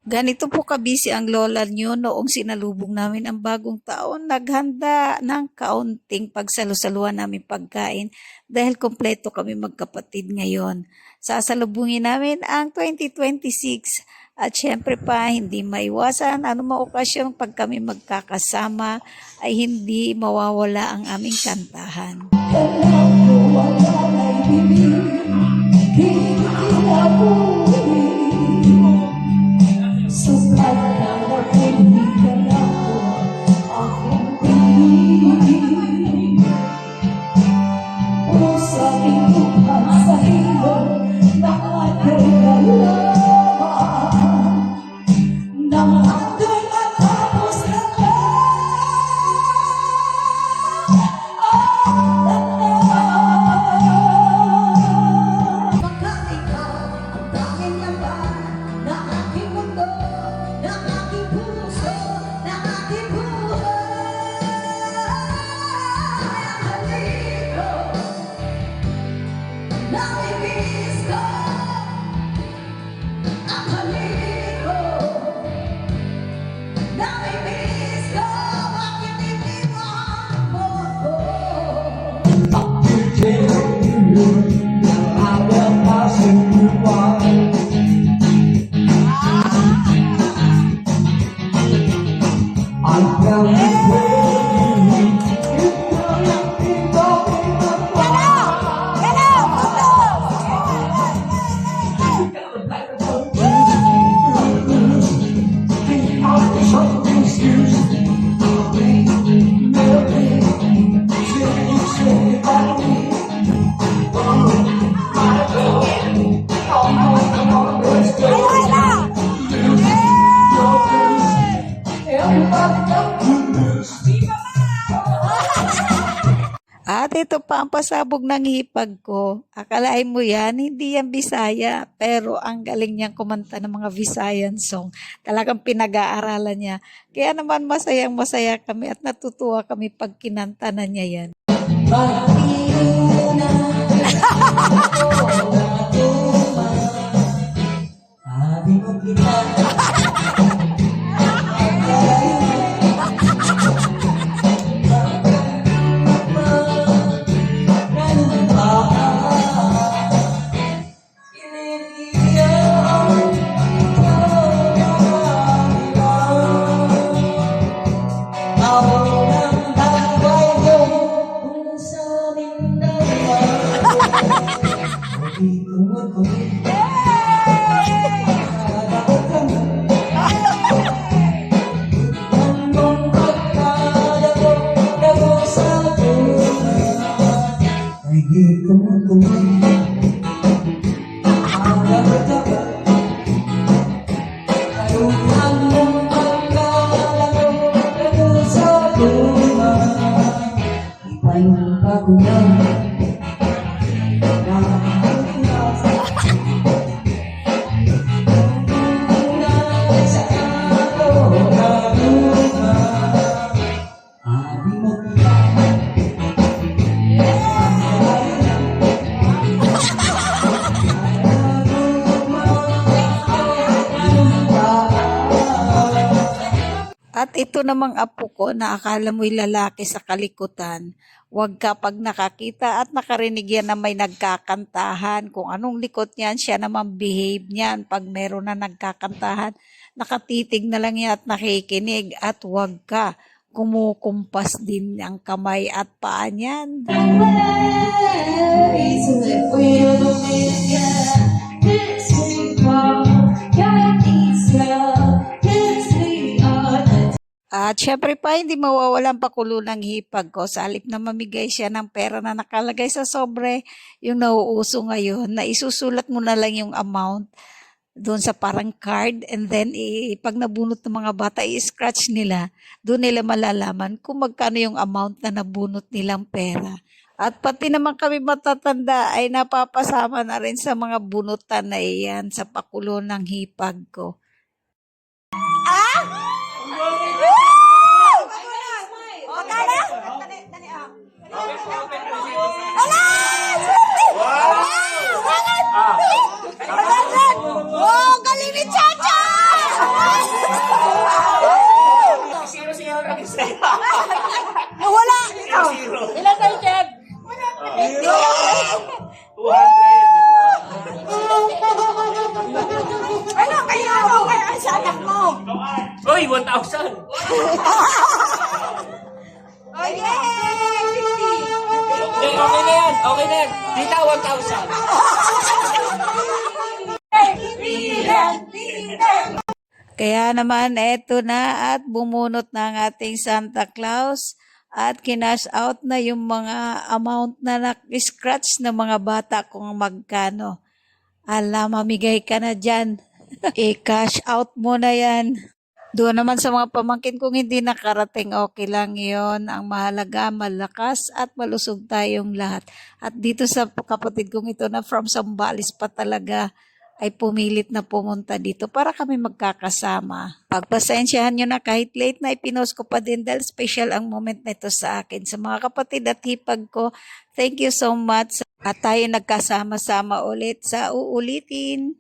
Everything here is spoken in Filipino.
Ganito po kabisi ang lola niyo noong sinalubong namin ang bagong taon. Naghanda ng kaunting pagsalusaluhan namin pagkain dahil kompleto kami magkapatid ngayon. Sasalubungin namin ang 2026 at syempre pa hindi maiwasan anumang okasyon pag kami magkakasama ay hindi mawawala ang aming kantahan. At ito pa ang pasabog ng hipag ko. Akalain mo yan, hindi yan Bisaya. Pero ang galing niyang kumanta ng mga Visayan song. Talagang pinag-aaralan niya. Kaya naman masayang masaya kami at natutuwa kami pag kinanta na niya yan. At ito namang apo ko na akala mo'y lalaki sa kalikutan. Huwag kapag nakakita at nakarinig yan na may nagkakantahan. Kung anong likot niyan, siya naman behave niyan. Pag meron na nagkakantahan, nakatitig na lang yan at nakikinig. At huwag ka, kumukumpas din ang kamay at paa niyan. At syempre pa, hindi mawawalan pakulo ng hipag ko. Sa halip na mamigay siya ng pera na nakalagay sa sobre, yung nauuso ngayon, na isusulat mo na lang yung amount doon sa parang card, and then pag nabunot ng mga bata, i-scratch nila. Doon nila malalaman kung magkano yung amount na nabunot nilang pera. At pati naman kami matatanda ay napapasama na rin sa mga bunutan na iyan sa pakulo ng hipag ko. Oh, galing ni Chacha! Uy, 1,000! Oh, yay! 50! Okay, okay na yan, okay na yan. Tita, 1,000. Kaya naman, eto na at bumunot na ang ating Santa Claus at kinash out na yung mga amount na na-scratch ng mga bata kung magkano. Ala, mamigay ka na dyan. I-cash out mo na yan. Doon naman sa mga pamangkin kung hindi nakarating, okay lang yon. Ang mahalaga, malakas at malusog tayong lahat. At dito sa kapatid kong ito na from Zambales pa talaga, ay pumilit na pumunta dito para kami magkakasama. Pagpasensyahan nyo na kahit late na ipinost ko pa din dahil special ang moment na ito sa akin. Sa mga kapatid at hipag ko, thank you so much. At tayo nagkasama-sama ulit sa uulitin.